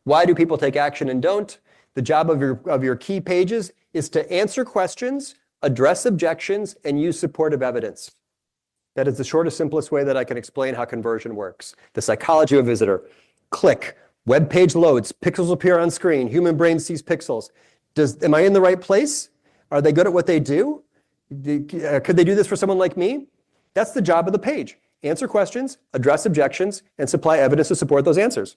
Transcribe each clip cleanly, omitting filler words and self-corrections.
Why do people take action and don't? The job of your key pages is to answer questions, address objections, and use supportive evidence. That is the shortest, simplest way that I can explain how conversion works. The psychology of a visitor. Click, web page loads, pixels appear on screen, human brain sees pixels. Am I in the right place? Are they good at what they do? Could they do this for someone like me? That's the job of the page. Answer questions, address objections, and supply evidence to support those answers.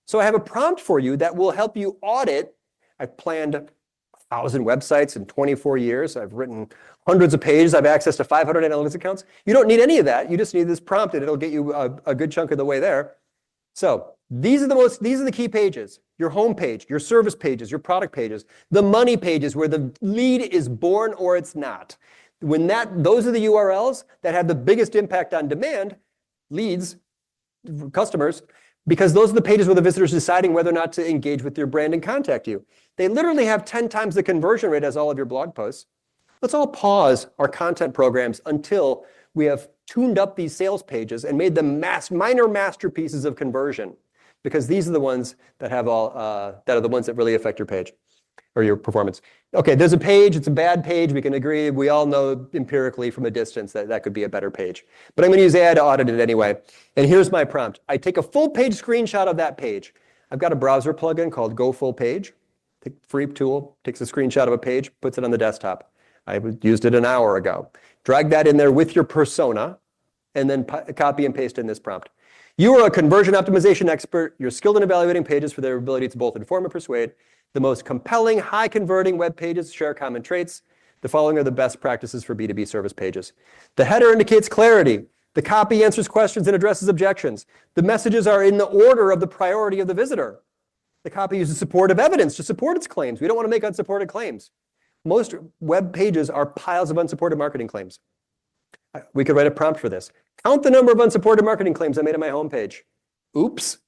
So I have a prompt for you that will help you audit. I've planned 1,000 websites in 24 years. I've written hundreds of pages. I've access to 500 analytics accounts. You don't need any of that. You just need this prompt, and it'll get you a good chunk of the way there. So these are the key pages. Your home page, your service pages, your product pages, the money pages where the lead is born or it's not. Those are the URLs that have the biggest impact on demand, leads, customers, because those are the pages where the visitor is deciding whether or not to engage with your brand and contact you. They literally have 10 times the conversion rate as all of your blog posts. Let's all pause our content programs until we have tuned up these sales pages and made them minor masterpieces of conversion, because these are the ones that have that are the ones that really affect your page or your performance. Okay, there's a page, it's a bad page, we can agree, we all know empirically from a distance that that could be a better page. But I'm gonna use AI to audit it anyway. And here's my prompt. I take a full page screenshot of that page. I've got a browser plugin called Go Full Page. Free tool, takes a screenshot of a page, puts it on the desktop. I used it an hour ago. Drag that in there with your persona, and then copy and paste in this prompt. You are a conversion optimization expert. You're skilled in evaluating pages for their ability to both inform and persuade. The most compelling, high-converting web pages share common traits. The following are the best practices for B2B service pages. The header indicates clarity. The copy answers questions and addresses objections. The messages are in the order of the priority of the visitor. The copy uses supportive evidence to support its claims. We don't want to make unsupported claims. Most web pages are piles of unsupported marketing claims. We could write a prompt for this. Count the number of unsupported marketing claims I made on my homepage. Oops.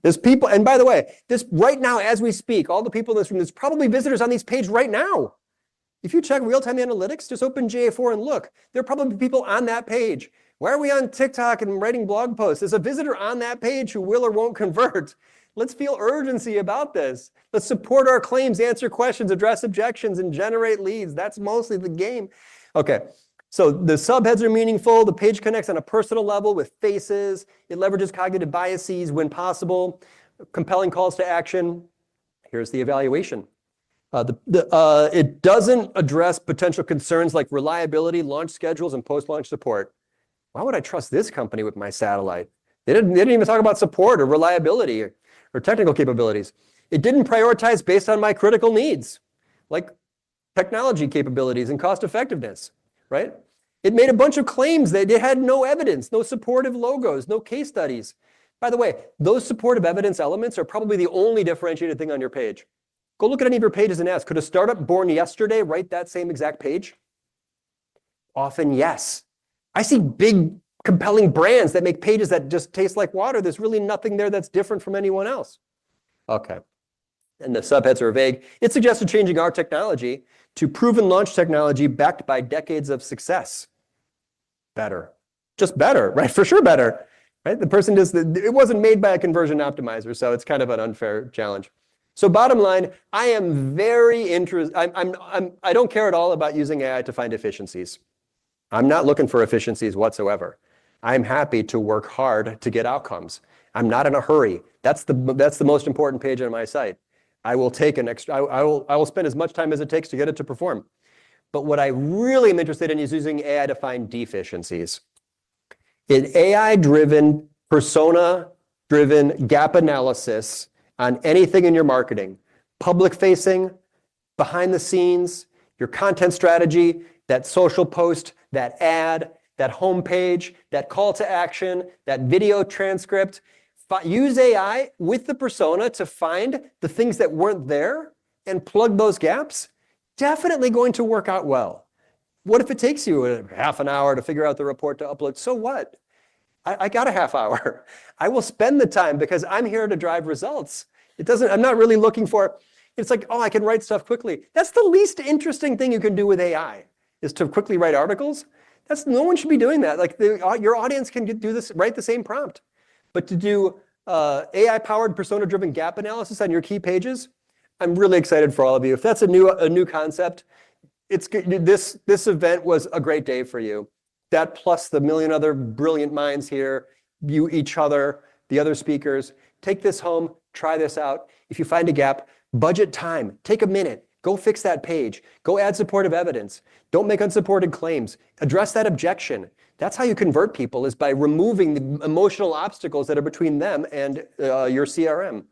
There's people, and by the way, this right now as we speak, all the people in this room, there's probably visitors on these pages right now. If you check real-time analytics, just open GA4 and look. There are probably people on that page. Why are we on TikTok and writing blog posts? There's a visitor on that page who will or won't convert. Let's feel urgency about this. Let's support our claims, answer questions, address objections, and generate leads. That's mostly the game. Okay, so the subheads are meaningful. The page connects on a personal level with faces. It leverages cognitive biases when possible. Compelling calls to action. Here's the evaluation. It doesn't address potential concerns like reliability, launch schedules, and post-launch support. Why would I trust this company with my satellite? They didn't even talk about support or reliability or technical capabilities. It didn't prioritize based on my critical needs, like technology capabilities and cost effectiveness, right? It made a bunch of claims that it had no evidence, no supportive logos, no case studies. By the way, those supportive evidence elements are probably the only differentiated thing on your page. Go look at any of your pages and ask, could a startup born yesterday write that same exact page? Often, yes. I see big, compelling brands that make pages that just taste like water. There's really nothing there that's different from anyone else. Okay. And the subheads are vague. It suggested changing our technology to proven launch technology backed by decades of success. Better. Just better, right? For sure better. Right? The person it wasn't made by a conversion optimizer, so it's kind of an unfair challenge. So bottom line, I am very interested. I don't care at all about using AI to find efficiencies. I'm not looking for efficiencies whatsoever. I'm happy to work hard to get outcomes. I'm not in a hurry. That's the most important page on my site. I will take an extra. I will spend as much time as it takes to get it to perform. But what I really am interested in is using AI to find deficiencies. In AI-driven, persona-driven gap analysis on anything in your marketing, public-facing, behind the scenes, your content strategy, that social post, that ad, that homepage, that call to action, that video transcript. Use AI with the persona to find the things that weren't there and plug those gaps. Definitely going to work out well. What if it takes you a half an hour to figure out the report to upload? So what? I got a half hour. I will spend the time because I'm here to drive results. I'm not really looking for, it's like, oh, I can write stuff quickly. That's the least interesting thing you can do with AI, is to quickly write articles. No one should be doing that. Like your audience can do this, write the same prompt. But to do AI-powered persona-driven gap analysis on your key pages. I'm really excited for all of you. If that's a new concept, it's good. This event was a great day for you. That plus the million other brilliant minds here, you, each other, the other speakers. Take this home, try this out. If you find a gap, budget time, take a minute, go fix that page, go add supportive evidence. Don't make unsupported claims. Address that objection. That's how you convert people, is by removing the emotional obstacles that are between them and your CRM.